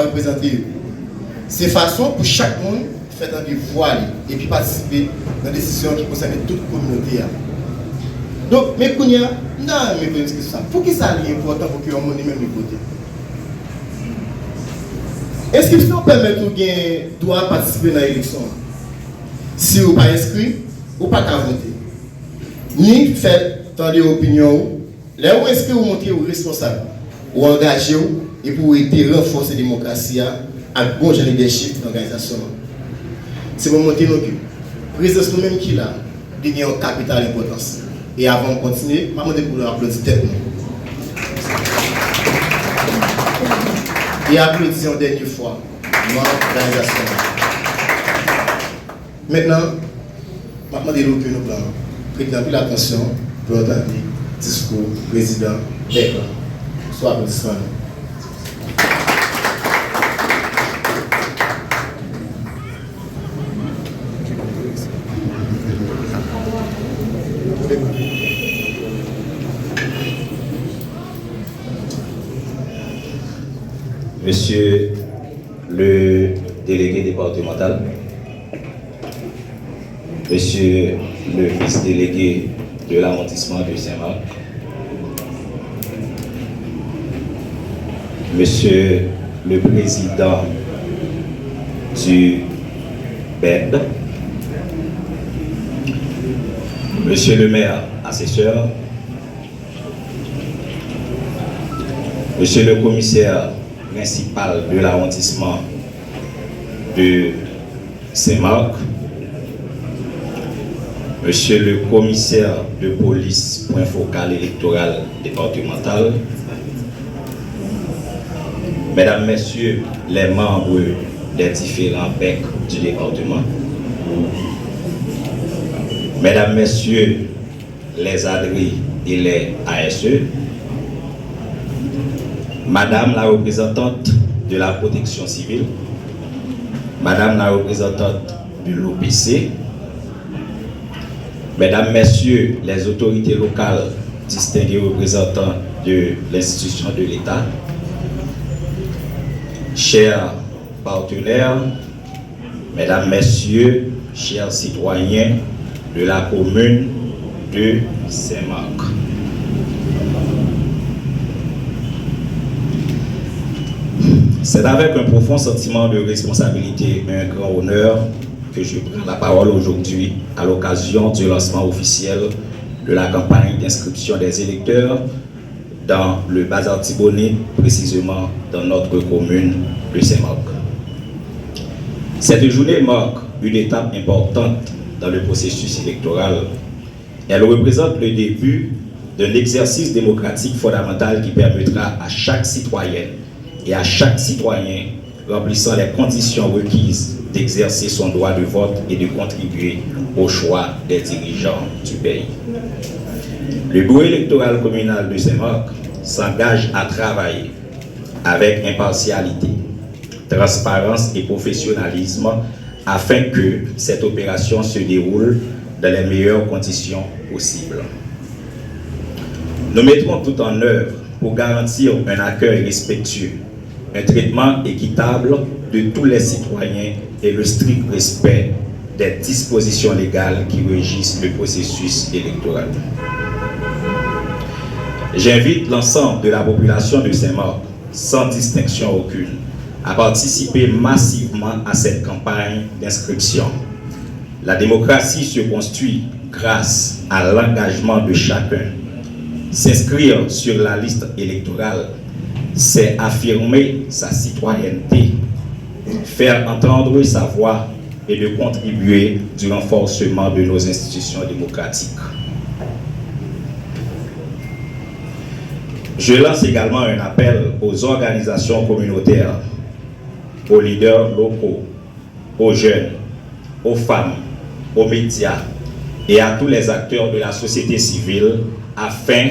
représenter. C'est façon pour chaque monde faire un voix et puis participer dans des décisions qui concernent toute la communauté. Donc, mais Kounia, non, mais ça. Pour qui ça est important pour que l'on ait même voter? Inscription permet de doit participer dans l'élection. Si vous n'êtes pas inscrit, vous n'êtes pas qu'à voter. Ni faire tant d'opinions, là où est-ce que vous montrez aux responsables, ou engagez et pour aider à renforcer la démocratie avec bon leadership dans l'organisation. C'est pour montrer nos culs. Présidence nous-mêmes qui là, il y a un capital d'importance. Et avant de continuer, je vais demander pour applaudir tête. Et applaudissons une dernière fois l'organisation. Maintenant, je vais demander que nous prenons. Prêtez un peu l'attention pour entendre le discours du président Bertrand. Soit applaudissement. Monsieur le délégué départemental, Monsieur le vice-délégué de l'arrondissement de Saint-Marc, Monsieur le président du BED, Monsieur le maire assesseur, Monsieur le commissaire principal de l'arrondissement de Saint-Marc, Monsieur le commissaire de police point focal électoral départemental, Mesdames, Messieurs les membres des différents becs du département, Mesdames, Messieurs les ADRI et les ASE, Madame la représentante de la protection civile, Madame la représentante de l'OPC, Mesdames, Messieurs les autorités locales, distingués représentants de l'institution de l'État, chers partenaires, Mesdames, Messieurs, chers citoyens de la commune de Saint-Marc. C'est avec un profond sentiment de responsabilité et un grand honneur que je prends la parole aujourd'hui à l'occasion du lancement officiel de la campagne d'inscription des électeurs dans le Bazar Thibonnet, précisément dans notre commune de Saint-Marc. Cette journée marque une étape importante dans le processus électoral. Elle représente le début d'un exercice démocratique fondamental qui permettra à chaque citoyenne et à chaque citoyen remplissant les conditions requises d'exercer son droit de vote et de contribuer au choix des dirigeants du pays. Le bureau électoral communal de Saint-Marc s'engage à travailler avec impartialité, transparence et professionnalisme afin que cette opération se déroule dans les meilleures conditions possibles. Nous mettrons tout en œuvre pour garantir un accueil respectueux, un traitement équitable de tous les citoyens et le strict respect des dispositions légales qui régissent le processus électoral. J'invite l'ensemble de la population de Saint-Marc, sans distinction aucune, à participer massivement à cette campagne d'inscription. La démocratie se construit grâce à l'engagement de chacun. S'inscrire sur la liste électorale, c'est affirmer sa citoyenneté, faire entendre sa voix et de contribuer du renforcement de nos institutions démocratiques. Je lance également un appel aux organisations communautaires, aux leaders locaux, aux jeunes, aux femmes, aux médias et à tous les acteurs de la société civile afin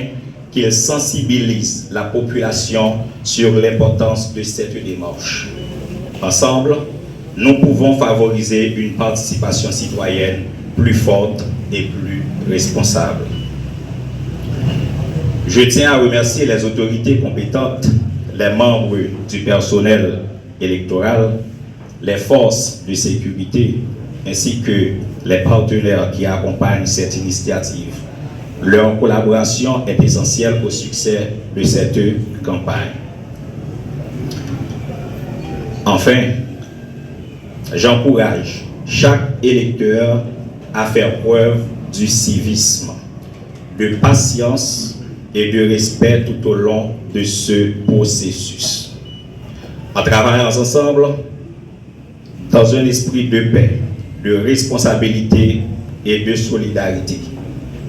qu'ils sensibilisent la population sur l'importance de cette démarche. Ensemble, nous pouvons favoriser une participation citoyenne plus forte et plus responsable. Je tiens à remercier les autorités compétentes, les membres du personnel électorale, les forces de sécurité ainsi que les partenaires qui accompagnent cette initiative. Leur collaboration est essentielle au succès de cette campagne. Enfin, j'encourage chaque électeur à faire preuve du civisme, de patience et de respect tout au long de ce processus. En travaillant ensemble, dans un esprit de paix, de responsabilité et de solidarité,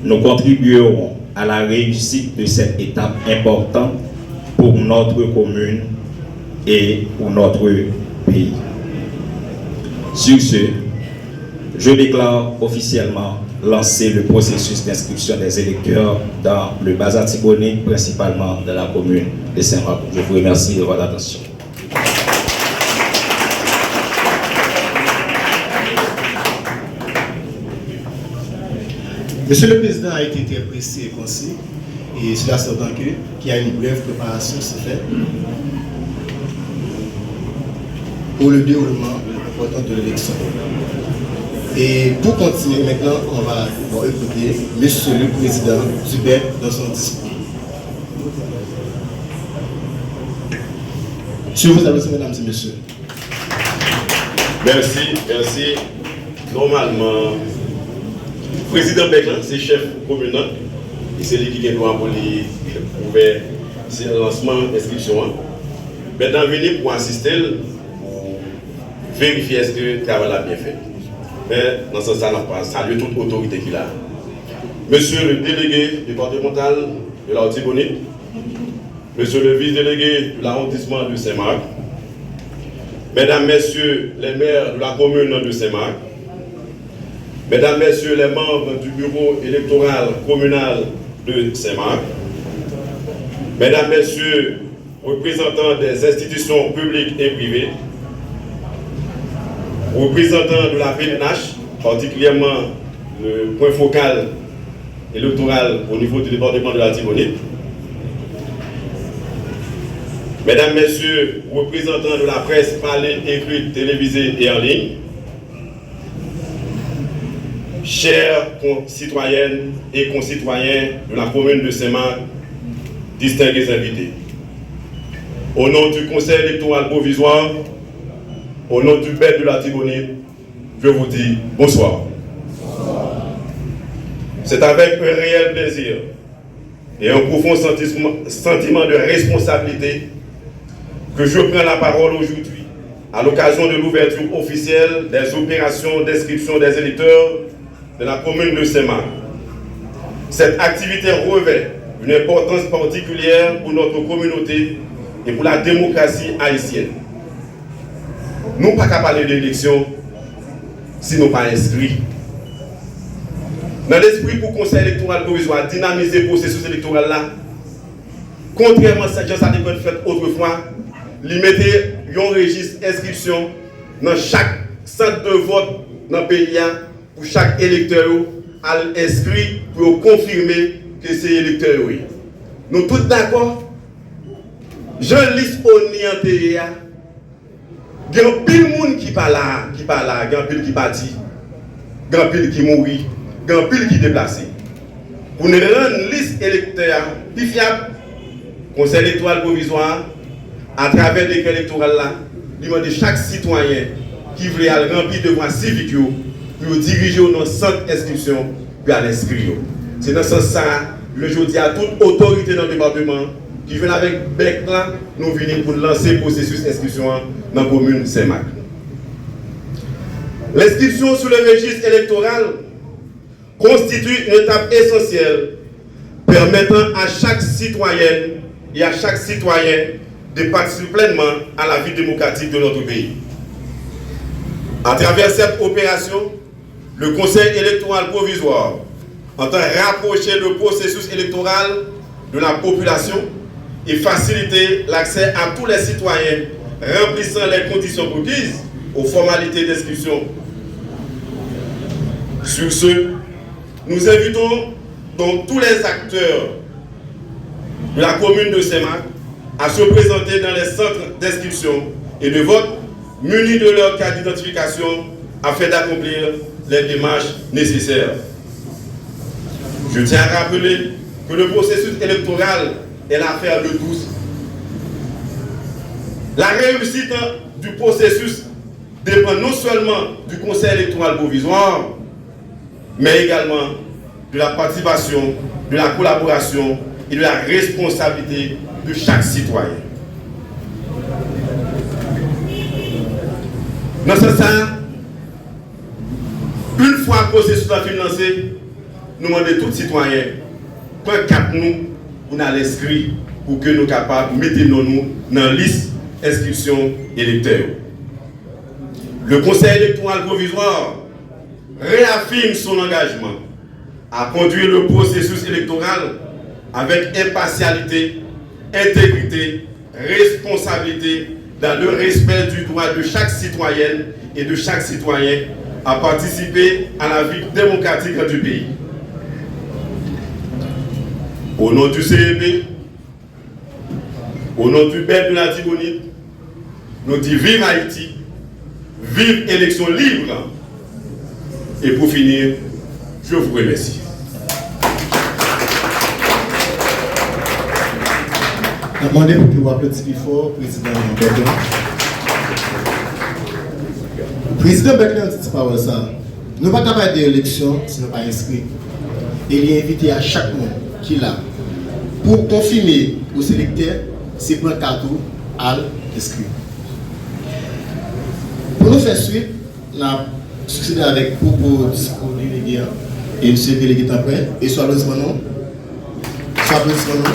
nous contribuerons à la réussite de cette étape importante pour notre commune et pour notre pays. Sur ce, je déclare officiellement lancer le processus d'inscription des électeurs dans le bassin Tibonite, principalement dans la commune de Saint-Marc. Je vous remercie de votre attention. Monsieur le Président a été très précis et concis, et cela s'entend qu'il y a une brève préparation s'est faite pour le déroulement important de l'élection. Et pour continuer maintenant, on va écouter Monsieur le Président Zuber dans son discours. Je vous remercie, mesdames et messieurs. Merci. Normalement, le président Beclan, c'est chef communal, et c'est lui qui a le droit pour ouvrir ce lancement d'inscription. Maintenant, venir pour assister, pour vérifier est-ce que le travail a bien fait. Mais dans ce sens, ça n'a pas salué toute autorité qu'il a. Monsieur le délégué départemental de la Haute-Tibonite, monsieur le vice-délégué de l'arrondissement de Saint-Marc, mesdames, messieurs les maires de la commune de Saint-Marc, mesdames, messieurs les membres du bureau électoral communal de Saint-Marc, mesdames, messieurs, représentants des institutions publiques et privées, représentants de la PNH, particulièrement le point focal électoral au niveau du département de la Tibonite, mesdames, messieurs, représentants de la presse parlée, écrite, télévisée et en ligne, chers concitoyennes et concitoyens de la commune de Saint-Marc, distingués invités. Au nom du Conseil électoral provisoire, au nom du peuple de la Tibonite, je vous dis bonsoir. C'est avec un réel plaisir et un profond sentiment de responsabilité que je prends la parole aujourd'hui à l'occasion de l'ouverture officielle des opérations d'inscription des électeurs de la commune de Saint-Marc. Cette activité revêt une importance particulière pour notre communauté et pour la démocratie haïtienne. Nous ne pouvons pas parler d'élection si nous ne sommes pas inscrits. Dans l'esprit pour le Conseil électoral provisoire dynamiser le processus électoral là, contrairement à ce que ça a été fait autrefois, il mettait un registre d'inscription dans chaque centre de vote dans le pays pour chaque électeur à l'inscrit pour confirmer que c'est électeur. Nous tous d'accord? Je lis au nianté. Il y a pile de monde qui parle là, il y a pile qui partit, il y a pile qui mourit, il y a pile qui déplacé. Pour nous rendre une liste électorale plus fiable, Conseil électoral provisoire, à travers les électorales là, demander chaque citoyen qui veut remplir devoir civique pour diriger dans le centre d'inscription puis à l'inscrire. C'est dans ce sens que je dis à toute autorité dans le département qui vient avec bec là, nous venons pour lancer le processus d'inscription dans la commune Saint-Marc. L'inscription sur le registre électoral constitue une étape essentielle permettant à chaque citoyenne et à chaque citoyen de participer pleinement à la vie démocratique de notre pays. À travers cette opération, le Conseil électoral provisoire entend rapprocher le processus électoral de la population et faciliter l'accès à tous les citoyens remplissant les conditions requises aux formalités d'inscription. Sur ce, nous invitons donc tous les acteurs de la commune de Saint-Marc à se présenter dans les centres d'inscription et de vote munis de leur carte d'identification afin d'accomplir les démarches nécessaires. Je tiens à rappeler que le processus électoral est l'affaire de tous. La réussite du processus dépend non seulement du Conseil électoral provisoire, mais également de la participation, de la collaboration et de la responsabilité de chaque citoyen. Dans ce sens, une fois le processus financé, nous demandons à tous les citoyens prendre cap nous pour nous l'inscrire pour que nous soyons capables de mettre nous dans la liste d'inscription électorale. Le Conseil électoral provisoire réaffirme son engagement à conduire le processus électoral avec impartialité, intégrité, responsabilité, dans le respect du droit de chaque citoyenne et de chaque citoyen à participer à la vie démocratique du pays. Au nom du CEP, au nom du BEC de la Tibonite, nous disons vive Haïti, vive élection libre. Et pour finir, je vous remercie. Je demande pour que vous applaudissiez plus fort, Président Bertrand. Président Bertrand dit pas ça. Nous ne pouvons pas parler d'élection si nous ne sommes pas inscrits. Et il est invité à chaque monde qui est là. Pour confirmer aux électeurs, c'est pour un carton à l'inscrit. Pour nous faire suite, nous avons succédé avec propos discours délégué et M. le délégué après. Et soit applaudissement non. Soit applaudissement non.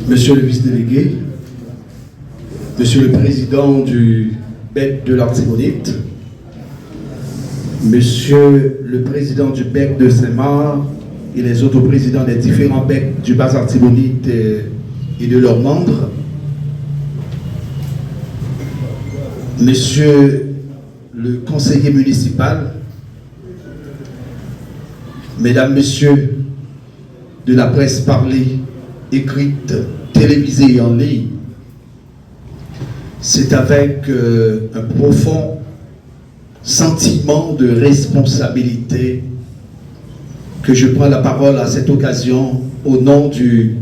Monsieur le vice-délégué, Monsieur le président du BEC de l'Artibonite, Monsieur le président du BEC de Saint-Marc et les autres présidents des différents BEC du Bas-Artibonite et de leurs membres, Monsieur le conseiller municipal, Mesdames, Messieurs de la presse parlée, écrite, télévisée et en ligne, c'est avec un profond sentiment de responsabilité que je prends la parole à cette occasion au nom du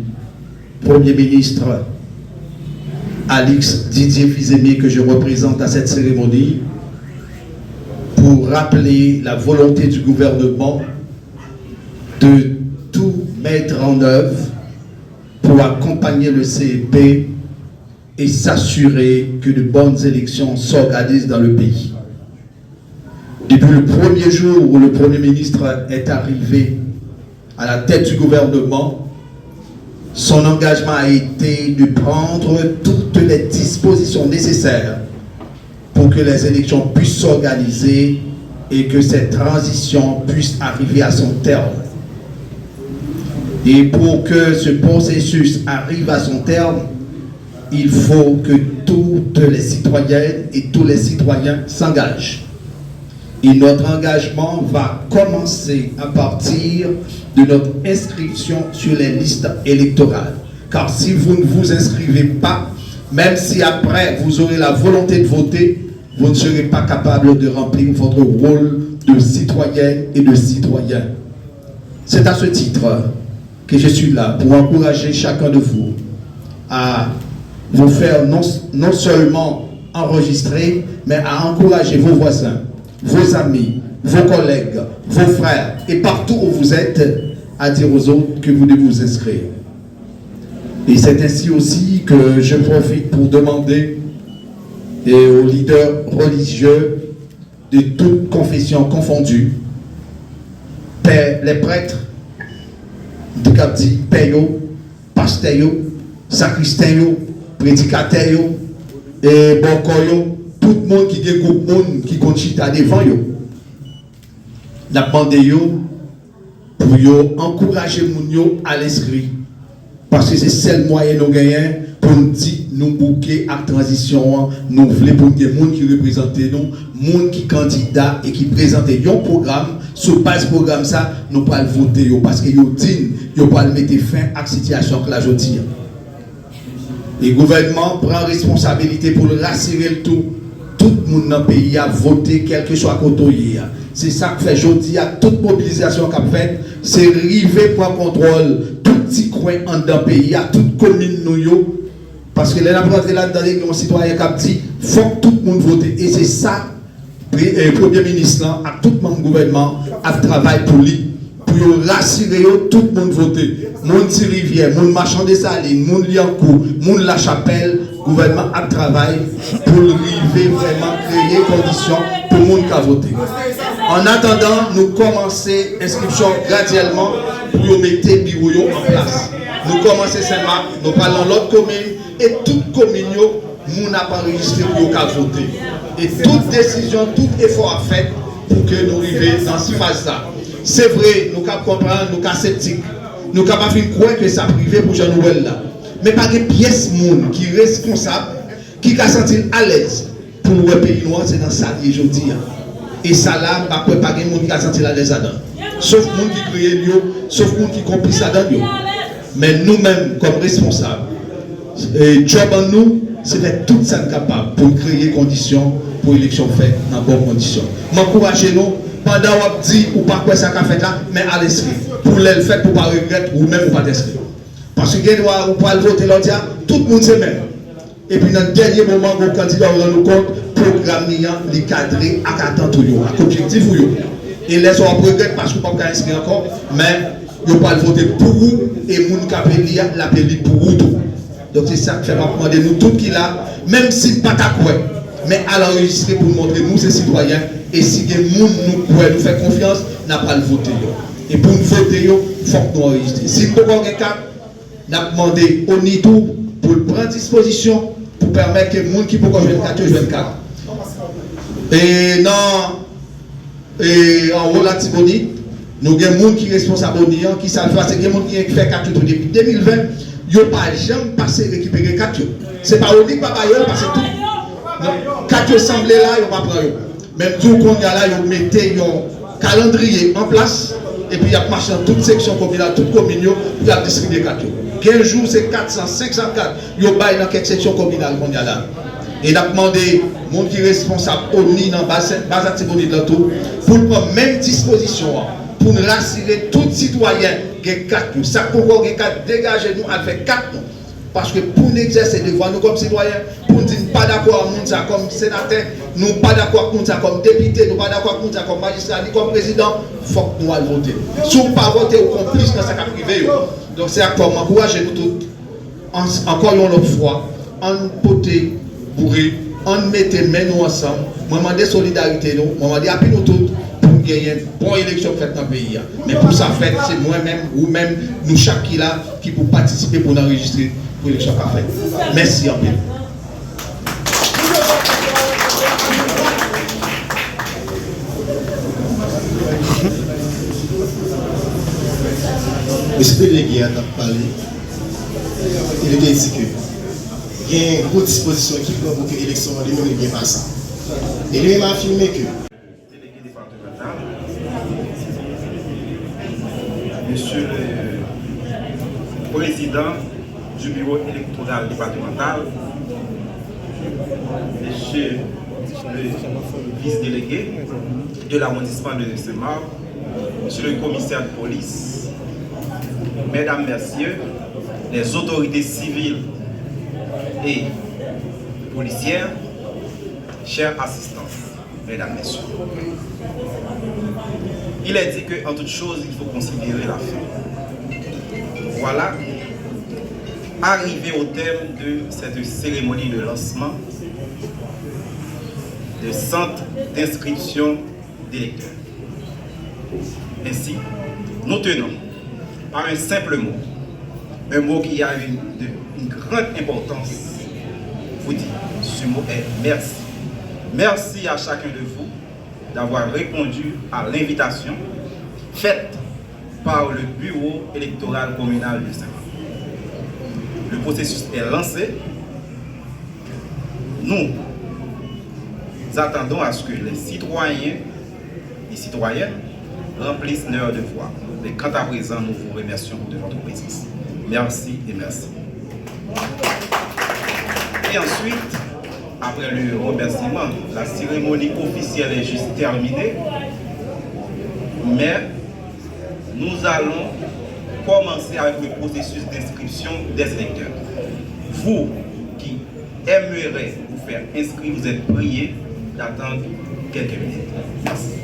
Premier ministre Alix Didier Fils-Aimé que je représente à cette cérémonie pour rappeler la volonté du gouvernement de tout mettre en œuvre pour accompagner le CEP et s'assurer que de bonnes élections s'organisent dans le pays. Depuis le premier jour où le Premier ministre est arrivé à la tête du gouvernement, son engagement a été de prendre toutes les dispositions nécessaires pour que les élections puissent s'organiser et que cette transition puisse arriver à son terme. Et pour que ce processus arrive à son terme, il faut que toutes les citoyennes et tous les citoyens s'engagent. Et notre engagement va commencer à partir de notre inscription sur les listes électorales. Car si vous ne vous inscrivez pas, même si après vous aurez la volonté de voter, vous ne serez pas capable de remplir votre rôle de citoyenne et de citoyen. C'est à ce titre que je suis là pour encourager chacun de vous à vous faire non seulement enregistrer, mais à encourager vos voisins, vos amis, vos collègues, vos frères, et partout où vous êtes, à dire aux autres que vous devez vous inscrire. Et c'est ainsi aussi que je profite pour demander aux leaders religieux de toutes confessions confondues, les prêtres, de Capdi, Peyo, Pasteur, Sacristain, Prédicateur, et Bonkoyo, tout le monde qui est groupe monde qui continue à devant yo. La demandé yo pour yo encourager moun yo à l'inscrit. Parce que c'est le seul moyen de gagner pour nous dire, nous bouquer à transition, nous voulons pour des gens qui représentent nous, gens qui candidats et qui présentent un programme. Sur base programme ça, nous ne pouvons pas voter parce que nous disons, nous ne pouvons pas mettre fin à la situation que la je dis. Le gouvernement prend responsabilité pour rassurer le tout. Tout le monde dans le pays a voté, quel que soit le côté. C'est ça que fait aujourd'hui, toute mobilisation qu'a faite, c'est arriver pour contrôle tout petit coin dans le pays, à toute commune nous. Parce que les apprenti là-dedans, les citoyens qui dit, il faut que tout le monde vote. Et c'est ça, le Premier ministre, à tout le gouvernement, a travaillé pour lui. Pour rassurer tout le monde voter. Moun si rivière, moun marchand de saline, moun liancourt, moun la chapelle, gouvernement a travaillé pour arriver vraiment créer conditions pour le monde qui voter. En attendant, nous commençons l'inscription graduellement pour mettre les bureaux en place. Nous commençons Saint-Marc, nous parlons de l'autre commune et toute commune, nous n'a pas enregistré pour voter. Et toute décision, tout effort à faire pour que nous arrivions dans cette phase-là. C'est vrai, nous pouvons comprendre, nous sommes sceptiques. Nous sommes capables de croire que ça privé pour Jean Nouvel là. Mais pas de pièce monde qui est responsable, qui a senti à l'aise pour le pays noir, c'est dans ça qui est aujourd'hui. Et ça là, pas de monde qui a senti à l'aise là-dedans. Sauf monde qui crée lieu, sauf monde qui complice là-dedans. Mais nous-mêmes, comme responsables, le job en nous, c'est d'être tout ça capable pour créer conditions pour l'élection faite dans de bonnes conditions. M'encouragez-nous. Pendant qu'on dit ou pas quoi ça qu'a fait là, mais à l'esprit. Pour le faire, pour ne pas regretter ou même pour pas d'esprit. Parce que ou pas voter l'autre, tout le monde c'est même. Et puis dans le dernier moment, le candidat on rend compte, programme les cadrer à 4 ans tout à objectif ou et les gens regrettent parce qu'on ne peut pas inscrire encore, mais ils ne pas voter pour vous et les gens qui l'appellent pour vous tout. Donc c'est ça que fait demander nous tout qui là, même si pas ta quoi, mais à l'enregistrer pour montrer nous ces citoyens. Et si les gens nous fait confiance, n'a pas le voter. Et pour nous voter, il faut que nous enregistrions. Si nous avons un cas, nous avons demandé au NITO pour prendre disposition pour permettre que les gens qui peuvent jouer 4 jouent 4. Et non, et en haut la Tibonite, nous avons des gens qui sont responsables qui savent faire, c'est des gens qui fait 4 depuis 2020, ils n'ont pas jamais passé récupérer 4. Ce n'est pas au NIT, pas parce que tout. 4 semblés là, ils n'ont pas pris. Même tout qu'on y a là, ils mettent un calendrier en place et puis ils ont marché dans toute section communale, toute commune, ils ont distribué 4 jours. 15 jours, c'est 400, 504. Ils ont baillé dans quelques sections communales qu'on y a là. Et ils ont demandé, mon qui est responsable au NI dans base activité de l'auto, pour prendre même disposition, pour nous rassurer tout citoyen qui a 4 jours. Ça pour qu'on ait 4, dégagez-nous avec 4 jours. Parce que pour nous exercer les devoirs, nous comme citoyens, pour nous dire pas d'accord avec nous comme sénateur, nous pas d'accord avec nous comme député, nous pas d'accord avec nous comme magistrat, ni comme président, il faut que nous allions voter. Si nous ne pas voter ou complice dans sa privé. Donc c'est à quoi m'encourager nous tous, encore une autre fois, en poter bourré, en mettre main nous ensemble, moi demander solidarité nous, moi demander appui nous tous pour gagner une bonne élection faite dans le pays. Mais pour ça fait, c'est moi-même ou même nous chaque qui là qui pour participer pour enregistrer. Merci en bien. Monsieur le délégué a parlé. Il a dit que il y a une grosse disposition qui prend pour que l'élection en 2020 passe. Et lui m'a affirmé que délégué départemental, monsieur le président du bureau électoral départemental, monsieur le vice-délégué de l'arrondissement de Saint-Marc, monsieur le commissaire de police, mesdames, messieurs, les autorités civiles et policières, chers assistants, mesdames, messieurs. Il est dit qu'en toute chose, il faut considérer la fin. Voilà. Arrivé au terme de cette cérémonie de lancement de centre d'inscription d'électeurs. Ainsi, nous tenons par un simple mot, un mot qui a une grande importance, vous dire, ce mot est merci. Merci à chacun de vous d'avoir répondu à l'invitation faite par le bureau électoral communal de Saint-Marc. Le processus est lancé. Nous attendons à ce que les citoyens et citoyennes remplissent leur devoir. Mais quant à présent, nous vous remercions de votre présence. Merci et merci. Et ensuite, après le remerciement, la cérémonie officielle est juste terminée. Mais nous allons commencer avec le processus d'inscription des électeurs. Vous qui aimeriez vous faire inscrire, vous êtes priés d'attendre quelques minutes. Merci.